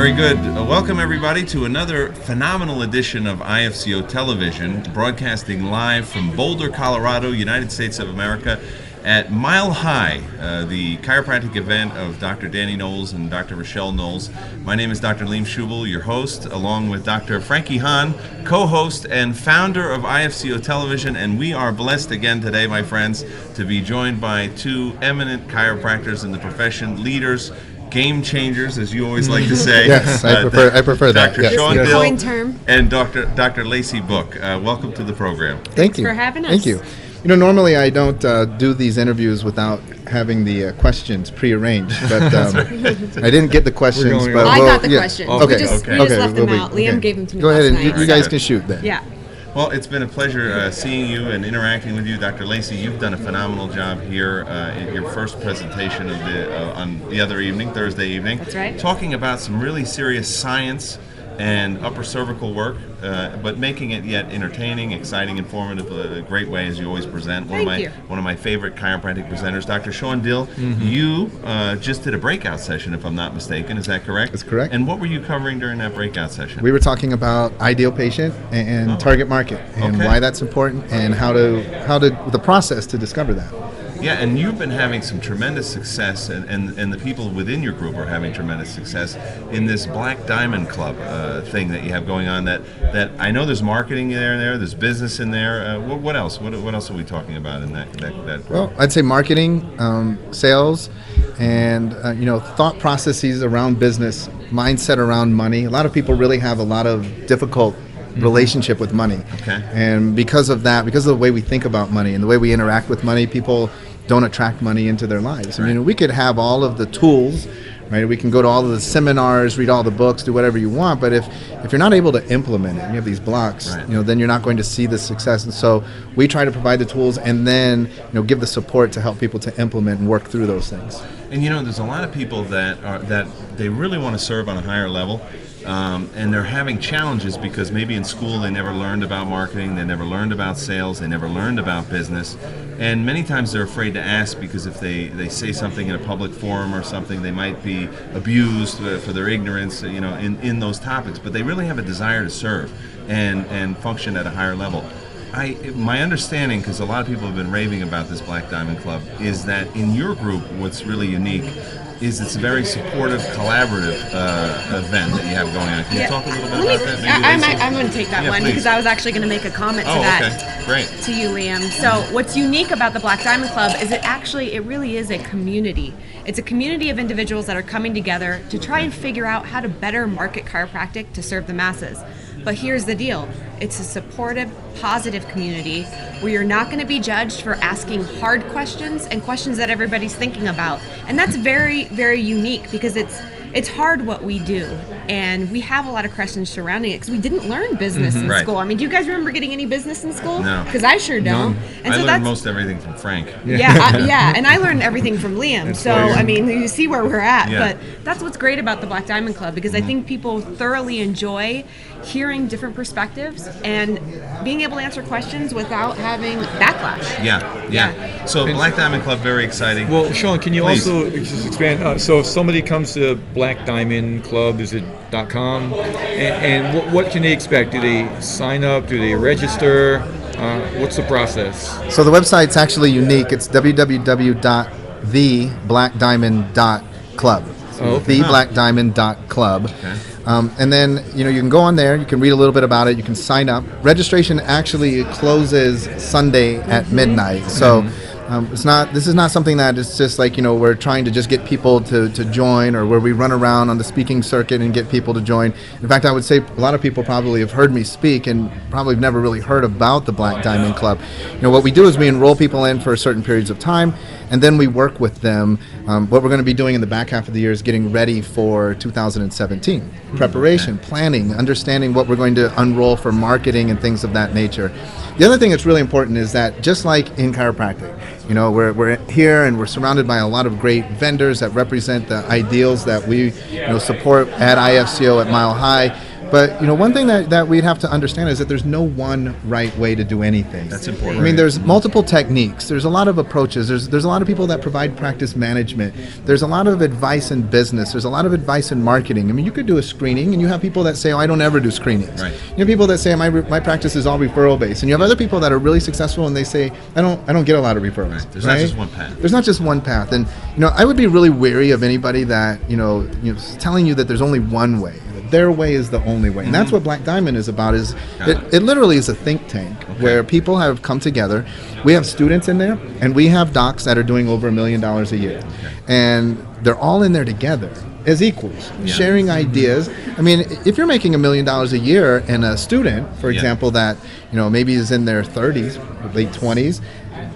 Very good. Welcome, everybody, to another phenomenal edition of IFCO Television, broadcasting live from Boulder, Colorado, United States of America, at Mile High, the chiropractic event of Dr. Danny Knowles and Dr. Rochelle Knowles. My name is Dr. Liam Schubel, your host, along with Dr. Frankie Hahn, co-host and founder of IFCO Television, and we are blessed again today, my friends, to be joined by two eminent chiropractors in the profession, leaders, game changers, as you always like to say. Yes, I prefer that. Dr. Shawn Yes. Dill and Dr. Lacey Book. Welcome to the program. Thank you for having us. Thank you. You know, normally I don't do these interviews without having the questions prearranged, but I didn't get the questions. But I got the questions. Okay. We just left them out. Liam gave them to me. Go ahead, and last night. you guys can shoot then. Yeah. Well, it's been a pleasure seeing you and interacting with you, Dr. Lacey. You've done a phenomenal job here in your first presentation of on the other evening, Thursday evening. That's right. Talking about some really serious science and upper cervical work, but making it yet entertaining, exciting, informative, a great way as you always present. One of my favorite chiropractic presenters, Dr. Shawn Dill. You just did a breakout session, if I'm not mistaken. Is that correct? That's correct. And what were you covering during that breakout session? We were talking about ideal patient and target market, and why that's important, and how the process to discover that. Yeah, and you've been having some tremendous success, and the people within your group are having tremendous success in this Black Diamond Club thing that you have going on. That I know there's marketing there's business in there. What else? What else are we talking about in that group? Well, I'd say marketing, sales, and thought processes around business, mindset around money. A lot of people really have a lot of difficult relationship with money. Okay. And because of that, because of the way we think about money and the way we interact with money, people don't attract money into their lives. Right. I mean, we could have all of the tools, right? We can go to all of the seminars, read all the books, do whatever you want, but if you're not able to implement it, and you have these blocks, right, then you're not going to see the success. And so we try to provide the tools and then give the support to help people to implement and work through those things. And there's a lot of people that they really want to serve on a higher level. And they're having challenges because maybe in school they never learned about marketing, they never learned about sales, they never learned about business, and many times they're afraid to ask because if they say something in a public forum or something, they might be abused for their ignorance, in those topics. But they really have a desire to serve and function at a higher level. My understanding, because a lot of people have been raving about this Black Diamond Club, is that in your group, what's really unique is it's a very supportive, collaborative event that you have going on. Can you talk a little bit about that? I'm going to take that one, please. Because I was actually going to make a comment to that. Okay. Great. To you, Liam. So what's unique about the Black Diamond Club is it really is a community. It's a community of individuals that are coming together to try and figure out how to better market chiropractic to serve the masses. But here's the deal. It's a supportive, positive community where you're not going to be judged for asking hard questions and questions that everybody's thinking about. And that's very, very unique because it's hard what we do. And we have a lot of questions surrounding it because we didn't learn business in school. I mean, do you guys remember getting any business in school? No. Because I sure don't. And I learned most everything from Frank. Yeah, and I learned everything from Liam. That's so, weird. I mean, you see where we're at. Yeah. But that's what's great about the Black Diamond Club because I think people thoroughly enjoy hearing different perspectives and being able to answer questions without having backlash. Yeah. So Black Diamond Club, very exciting. Well, Shawn, can you Please. also just expand? So if somebody comes to Black Diamond Club, is it .com? And what can they expect? Do they sign up? Do they register? What's the process? So the website's actually unique. It's www.theblackdiamond.club. Theblackdiamond.club. Okay. And then you can go on there. You can read a little bit about it. You can sign up. Registration actually closes Sunday at midnight. So this is not something that is just like we're trying to just get people to join, or where we run around on the speaking circuit and get people to join. In fact, I would say a lot of people probably have heard me speak and probably have never really heard about the Black Diamond Club. What we do is we enroll people in for certain periods of time, and then we work with them. What we're going to be doing in the back half of the year is getting ready for 2017. Preparation, planning, understanding what we're going to unroll for marketing and things of that nature. The other thing that's really important is that just like in chiropractic, we're here and we're surrounded by a lot of great vendors that represent the ideals that we support at IFCO at Mile High. But one thing that we'd have to understand is that there's no one right way to do anything. That's important. I mean, there's multiple techniques. There's a lot of approaches. There's a lot of people that provide practice management. There's a lot of advice in business. There's a lot of advice in marketing. I mean, you could do a screening, and you have people that say, "Oh, I don't ever do screenings." Right. You have people that say, "My practice is all referral based," and you have other people that are really successful, and they say, "I don't get a lot of referrals." Right. There's not just one path. There's not just one path, and I would be really wary of anybody that telling you that there's only one way. Their way is the only way, and that's what Black Diamond is about. It literally is a think tank where people have come together. We have students in there, and we have docs that are doing over $1 million a year, and they're all in there together as equals, sharing ideas. I mean, if you're making $1 million a year, and a student, for example, that maybe is in their 30s, late 20s,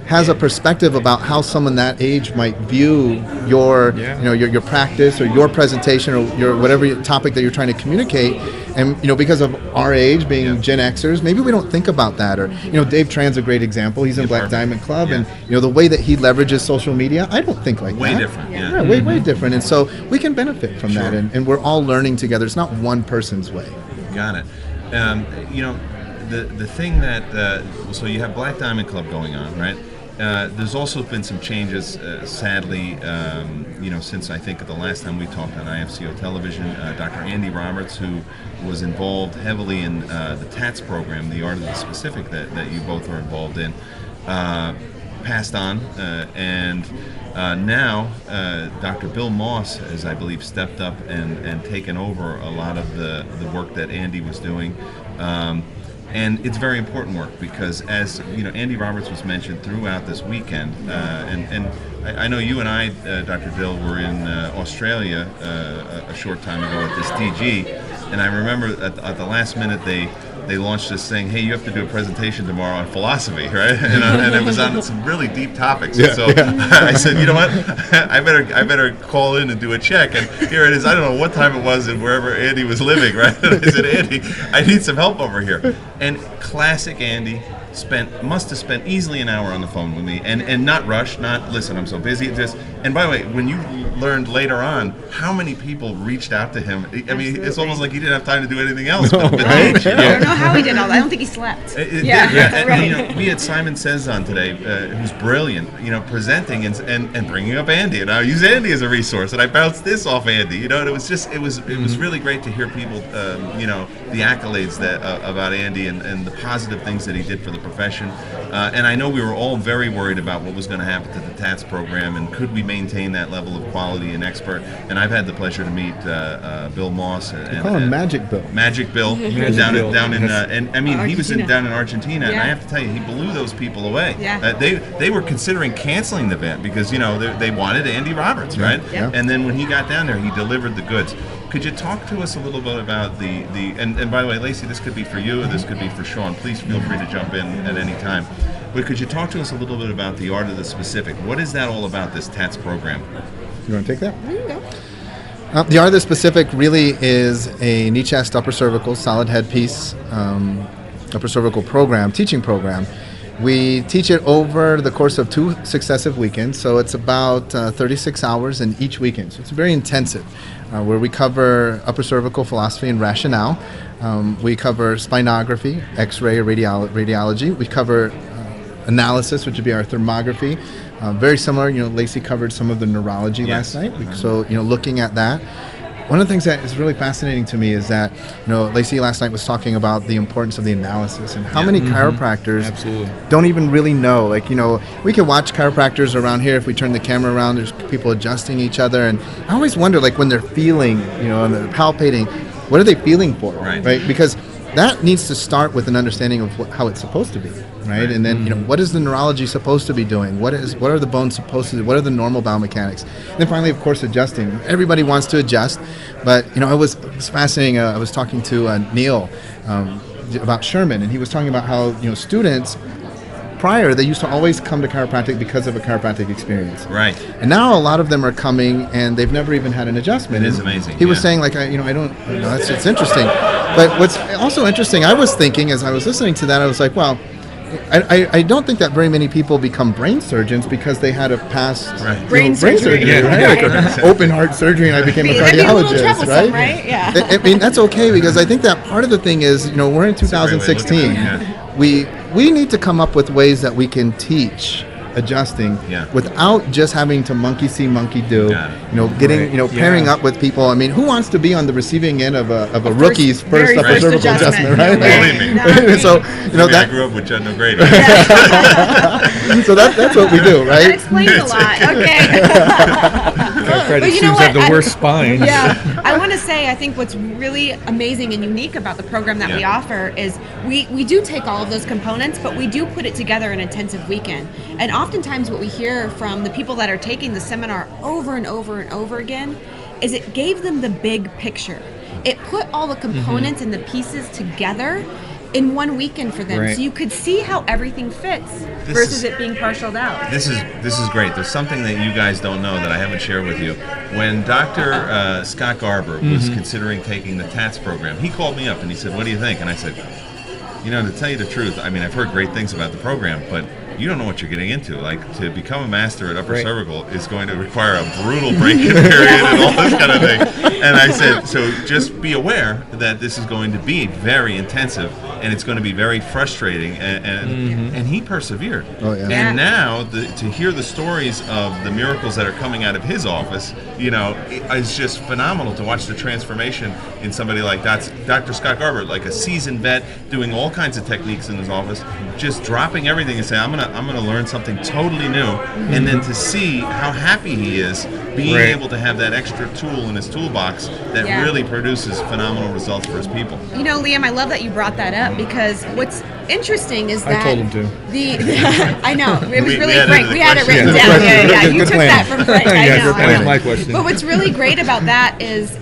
has a perspective about how someone that age might view your your practice or your presentation or your whatever topic that you're trying to communicate, and because of our age being Gen Xers, maybe we don't think about that. Or Dave Tran's a great example. He's in Black Diamond Club, and the way that he leverages social media, I don't think like way that. Different. Way different. And so we can benefit from that, and we're all learning together. It's not one person's way. Got it. The thing that so you have Black Diamond Club going on, right? There's also been some changes, sadly, since I think the last time we talked on IFCO television. Dr. Andy Roberts, who was involved heavily in the TATS program, the art of the specific that you both are involved in, passed on, and now Dr. Bill Moss has, I believe, stepped up and taken over a lot of the work that Andy was doing. And it's very important work because, as Andy Roberts was mentioned throughout this weekend, and I know you and I, Dr. Dill, were in Australia a short time ago at this DG, and I remember at the last minute they launched this thing, hey, you have to do a presentation tomorrow on philosophy, right? And it was on some really deep topics. I said, you know what, I better call in and do a check. And here it is. I don't know what time it was and wherever Andy was living, right? And I said, Andy, I need some help over here. And classic Andy must have spent easily an hour on the phone with me, and not rush, not listen, I'm so busy. And by the way, when you learned later on how many people reached out to him, I mean, it's almost like he didn't have time to do anything else. But I don't know how he did all that. I don't think he slept. And, we had Simon Says on today, who's brilliant, presenting and bringing up Andy, and I use Andy as a resource, and I bounced this off Andy, and it was really great to hear people, the accolades about Andy and the positive things that he did for the profession. And I know we were all very worried about what was going to happen to the TATS program and could we maintain that level of quality and expert. And I've had the pleasure to meet Bill Moss. They call him Magic Bill. Magic Bill. Down in and I mean, he was down in Argentina, and I have to tell you, he blew those people away. They were considering canceling the event because they wanted Andy Roberts, right? And then when he got down there, he delivered the goods. Could you talk to us a little bit about and by the way, Lacey, this could be for you, or this could be for Shawn. Please feel free to jump in at any time. But could you talk to us a little bit about the art of the specific? What is that all about, this TATS program? You want to take that? There you go. The art of the specific really is a knee chest upper cervical solid headpiece upper cervical teaching program. We teach it over the course of 2 successive weekends, so it's about 36 hours in each weekend. So it's very intensive, where we cover upper cervical philosophy and rationale. We cover spinography, X-ray, radiology. We cover analysis, which would be our thermography. Very similar, Lacey covered some of the neurology last night. So, looking at that. One of the things that is really fascinating to me is that, Lacey last night was talking about the importance of the analysis and how many chiropractors don't even really know. Like, we can watch chiropractors around here. If we turn the camera around, there's people adjusting each other. And I always wonder, like, when they're feeling, and they're palpating, what are they feeling for, right? Because that needs to start with an understanding of how it's supposed to be, right? And then, what is the neurology supposed to be doing? What are the bones supposed to do? What are the normal biomechanics? And then finally, of course, adjusting. Everybody wants to adjust, but, it was fascinating. I was talking to Neil about Sherman, and he was talking about how, students, prior, they used to always come to chiropractic because of a chiropractic experience. Right. And now a lot of them are coming and they've never even had an adjustment. It is amazing. He was saying, like, it's interesting. But what's also interesting, I was thinking as I was listening to that, I was like, well, I don't think that very many people become brain surgeons because they had a past Brain surgery. right? Like a open heart surgery, and I became a That'd be a little cardiologist, troublesome, right? right? Yeah. I mean, that's okay, because I think that part of the thing is, we're in 2016. We need to come up with ways that we can teach adjusting without just having to monkey see, monkey do. Getting pairing up with people. I mean, who wants to be on the receiving end of a rookie's first upper cervical adjustment, right? Believe me. So I grew up with Judd O'Grady. so that's what we do, That right? explains a lot. Okay. Credit you know students have what? the worst spines. Yeah, I want to say I think what's really amazing and unique about the program that we offer is we do take all of those components, but we do put it together in an intensive weekend. And oftentimes what we hear from the people that are taking the seminar over and over and over again is it gave them the big picture. It put all the components and the pieces together in one weekend for them, so you could see how everything fits versus it being partialed out. This is great. There's something that you guys don't know that I haven't shared with you. When Dr. Scott Garber was considering taking the TATS program, he called me up and he said, "What do you think?" And I said, to tell you the truth, I mean, I've heard great things about the program, but you don't know what you're getting into. Like, to become a master at upper cervical is going to require a brutal break-in period and all this kind of thing. And I said, so just be aware that this is going to be very intensive and it's going to be very frustrating. And he persevered. Oh, yeah. And now to hear the stories of the miracles that are coming out of his office, it's just phenomenal to watch the transformation in somebody like Dr. Scott Garber, like a seasoned vet, doing all kinds of techniques in his office, just dropping everything and saying, I'm gonna learn something totally new, and then to see how happy he is being able to have that extra tool in his toolbox that really produces phenomenal results for his people. Liam, I love that you brought that up, because what's interesting is that I told him to. I know, it was really edited Frank. the We had it question. written down. Yeah, you Good took plan. that from Frank. I know. That was my question. But what's really great about that is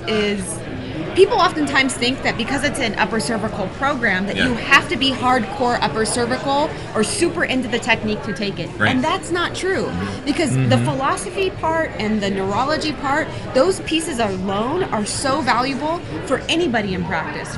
people oftentimes think that because it's an upper cervical program that you have to be hardcore upper cervical or super into the technique to take it. Right. And that's not true, because the philosophy part and the neurology part, those pieces alone are so valuable for anybody in practice.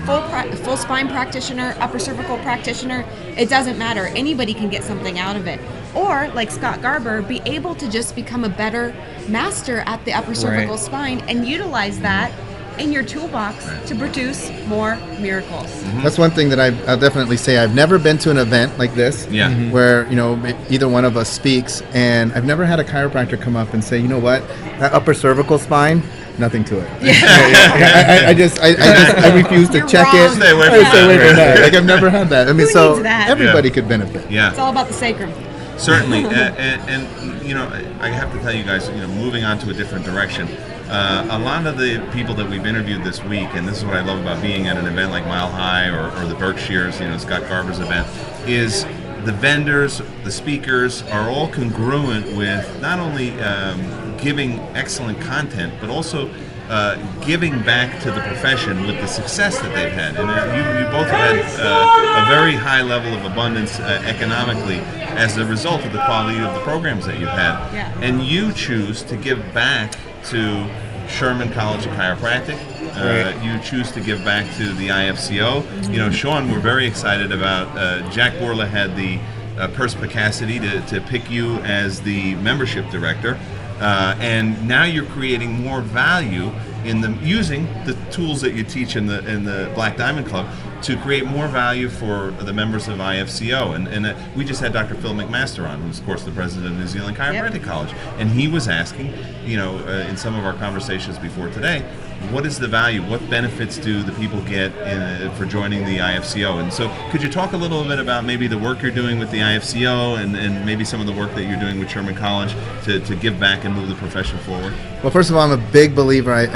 Full spine practitioner, upper cervical practitioner, it doesn't matter. Anybody can get something out of it. Or, like Scott Garber, be able to just become a better master at the upper cervical spine and utilize that in your toolbox to produce more miracles. That's one thing that I'll definitely say. I've never been to an event like this where, either one of us speaks, and I've never had a chiropractor come up and say, you know what, that upper cervical spine, nothing to it. I refuse to You're check wrong. it. Stay away I from stay away that. from that. Like, I've never had that. I mean, Who so needs that? everybody could benefit. Yeah. It's all about the sacrum. Certainly, and I have to tell you guys, moving on to a different direction, a lot of the people that we've interviewed this week, and this is what I love about being at an event like Mile High or the Berkshires, Scott Garber's event, is the vendors, the speakers are all congruent with not only giving excellent content, but also giving back to the profession with the success that they've had. And you both have had a very high level of abundance economically as a result of the quality of the programs that you've had. Yeah. And you choose to give back to Sherman College of Chiropractic. You choose to give back to the IFCO. Shawn, we're very excited about, Jack Borla had the perspicacity to pick you as the membership director. And now you're creating more value in using the tools that you teach in the Black Diamond Club to create more value for the members of IFCO. And we just had Dr. Phil McMaster on, who's of course the president of New Zealand Chiropractic College, and he was asking, in some of our conversations before today, what is the value? What benefits do the people get for joining the IFCO? And so could you talk a little bit about maybe the work you're doing with the IFCO and maybe some of the work that you're doing with Sherman College to give back and move the profession forward? Well, first of all, I'm a big believer. I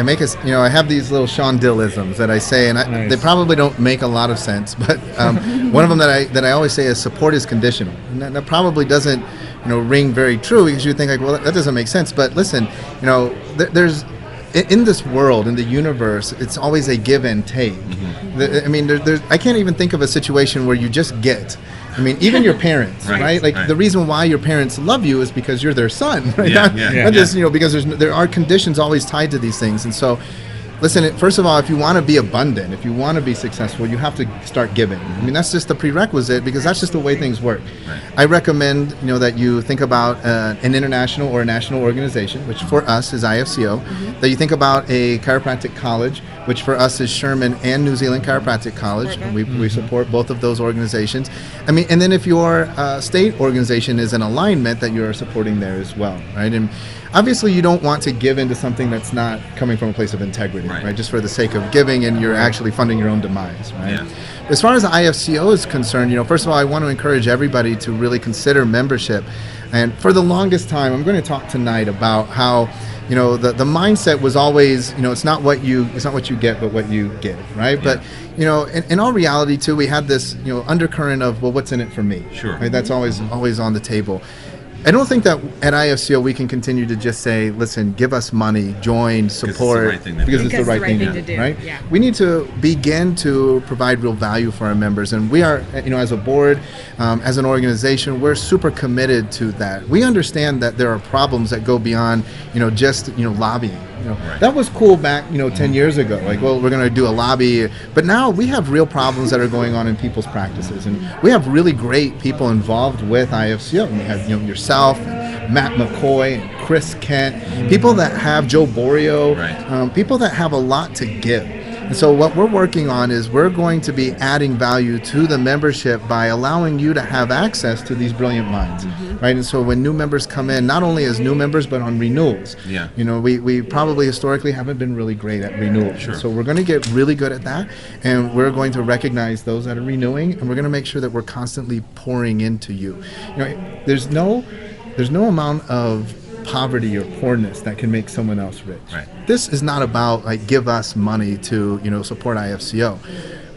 have these little Shawn Dill-isms that I say, and they probably don't make a lot of sense, but one of them that I always say is support is conditional. And that probably doesn't, ring very true, because you think like, well, that doesn't make sense. But listen, there's in this world, in the universe, it's always a give and take. I mean, I can't even think of a situation where you just get. I mean, even your parents, right? The reason why your parents love you is because you're their son, right? Not just, because there are conditions always tied to these things. And so listen, first of all, if you want to be abundant, if you want to be successful, you have to start giving. I mean, that's just the prerequisite, because that's just the way things work. Right. I recommend, that you think about an international or a national organization, which for us is IFCO, that you think about a chiropractic college, which for us is Sherman and New Zealand Chiropractic College. We support both of those organizations. I mean, and then if your state organization is in alignment, that you're supporting there as well, right? And obviously, you don't want to give into something that's not coming from a place of integrity, right? Just for the sake of giving, and you're actually funding your own demise, right? Yeah. As far as the IFCO is concerned, first of all, I want to encourage everybody to really consider membership. And for the longest time, I'm going to talk tonight about how, the mindset was always, it's not what you get, but what you give, right? Yeah. But, in all reality, too, we had this, undercurrent of, well, what's in it for me? Sure. Right? That's always on the table. I don't think that at IFCO we can continue to just say, listen, give us money, join, support, because it's the right thing to do, right? Yeah. We need to begin to provide real value for our members, and we are, as a board, as an organization, we're super committed to that. We understand that there are problems that go beyond, just, lobbying. That was cool back, 10 years ago. Like, well, we're going to do a lobby. But now we have real problems that are going on in people's practices. And we have really great people involved with IFCO. We have, yourself, Matt McCoy, and Chris Kent, people that have Joe Borio, people that have a lot to give. And so what we're working on is we're going to be adding value to the membership by allowing you to have access to these brilliant minds, right? And so when new members come in, not only as new members, but on renewals, we probably historically haven't been really great at renewals. Sure. So we're going to get really good at that, and we're going to recognize those that are renewing, and we're going to make sure that we're constantly pouring into you. There's no amount of poverty or poorness that can make someone else rich. Right. This is not about give us money to support IFCO.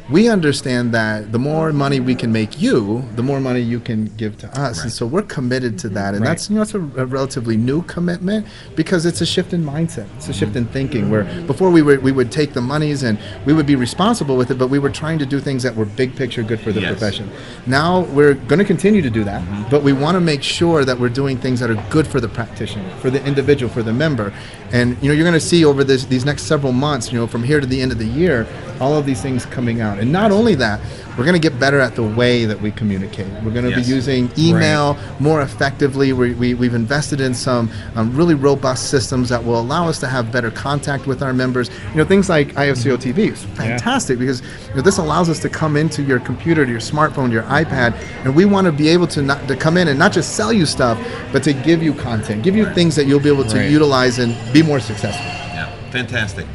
We understand that the more money we can make you, the more money you can give to us. And so we're committed to that. And that's a relatively new commitment, because it's a shift in mindset. It's a shift in thinking, where before we would take the monies and we would be responsible with it, but we were trying to do things that were big picture good for the profession. Now we're going to continue to do that, but we want to make sure that we're doing things that are good for the practitioner, for the individual, for the member. And you're going to see over these next several months, from here to the end of the year, all of these things coming out. And not only that, we're going to get better at the way that we communicate. We're going to be using email more effectively. We've invested in some really robust systems that will allow us to have better contact with our members. Things like IFCO-TV is fantastic, because this allows us to come into your computer, to your smartphone, to your iPad, and we want to be able to come in and not just sell you stuff, but to give you content, give you things that you'll be able to utilize and be more successful. Yeah, fantastic.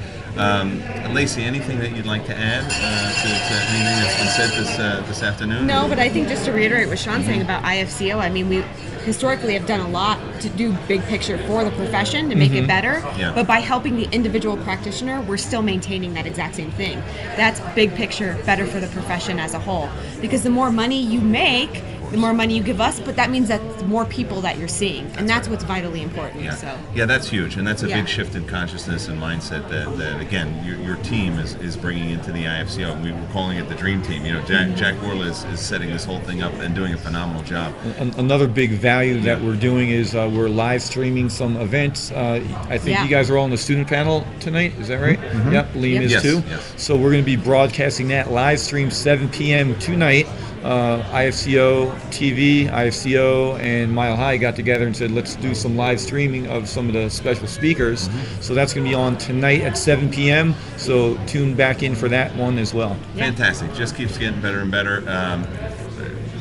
Lacey, anything that you'd like to add to anything that's been said this afternoon? No, but I think just to reiterate what Sean's saying about IFCO, I mean, we historically have done a lot to do big picture for the profession to make it better, but by helping the individual practitioner, we're still maintaining that exact same thing. That's big picture, better for the profession as a whole. Because the more money you make, the more money you give us, but that means that's more people that you're seeing, and that's what's vitally important. Yeah, that's huge, and that's a big shift in consciousness and mindset that again, your team is bringing into the IFCO. We were calling it the Dream Team. Jack Worley is setting this whole thing up and doing a phenomenal job. Another big value that we're doing is we're live streaming some events. I think you guys are all on the student panel tonight. Is that right? Yep, Liam is too. Yes. So we're going to be broadcasting that live stream 7 p.m. tonight. IFCO-TV, IFCO, and Mile High got together and said, let's do some live streaming of some of the special speakers. So that's going to be on tonight at 7 p.m. So tune back in for that one as well. Fantastic. Just keeps getting better and better.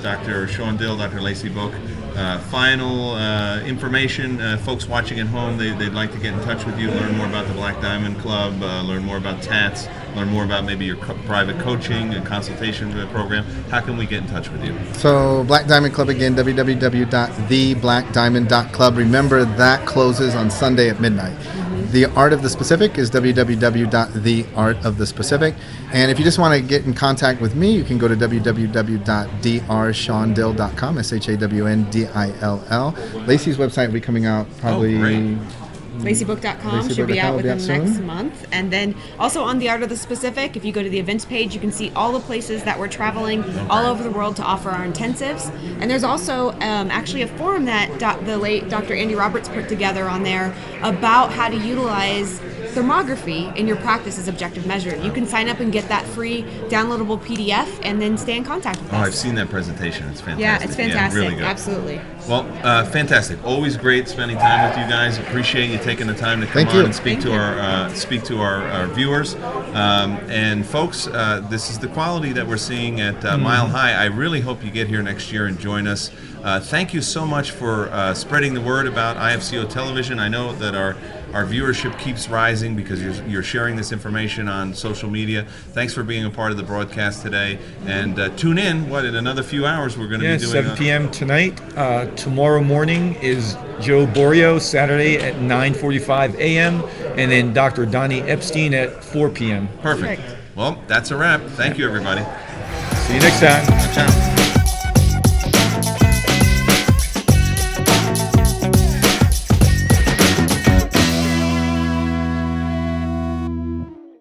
Dr. Shawn Dill, Dr. Lacey Book, final information, folks watching at home, they'd like to get in touch with you, learn more about the Black Diamond Club, learn more about TATS, learn more about maybe your private coaching and consultation program. How can we get in touch with you? So Black Diamond Club, again, www.theblackdiamond.club. Remember, that closes on Sunday at midnight. The Art of the Specific is www.theartoftheспecific. And if you just want to get in contact with me, you can go to www.drshawndil.com, SHAWNDILL. Lacey's website will be coming out probably... LaceyBook.com should be out within the next month. And then also on the Art of the Specific, if you go to the events page, you can see all the places that we're traveling all over the world to offer our intensives. And there's also actually a forum that the late Dr. Andy Roberts put together on there about how to utilize thermography in your practice is objective measured. You can sign up and get that free downloadable PDF and then stay in contact with us. I've seen that presentation. It's fantastic. Yeah, it's fantastic. Really good. Absolutely. Well, fantastic. Always great spending time with you guys. Appreciate you taking the time to come on and speak to our viewers. And folks, this is the quality that we're seeing at Mile High. I really hope you get here next year and join us. Thank you so much for spreading the word about IFCO television. I know that our viewership keeps rising because you're sharing this information on social media. Thanks for being a part of the broadcast today. And tune in, in another few hours we're going to be doing 7 p.m. tonight. Tomorrow morning is Joe Borio, Saturday at 9:45 a.m. And then Dr. Donnie Epstein at 4 p.m. Perfect. Well, that's a wrap. Thank you, everybody. See you next time. Ciao.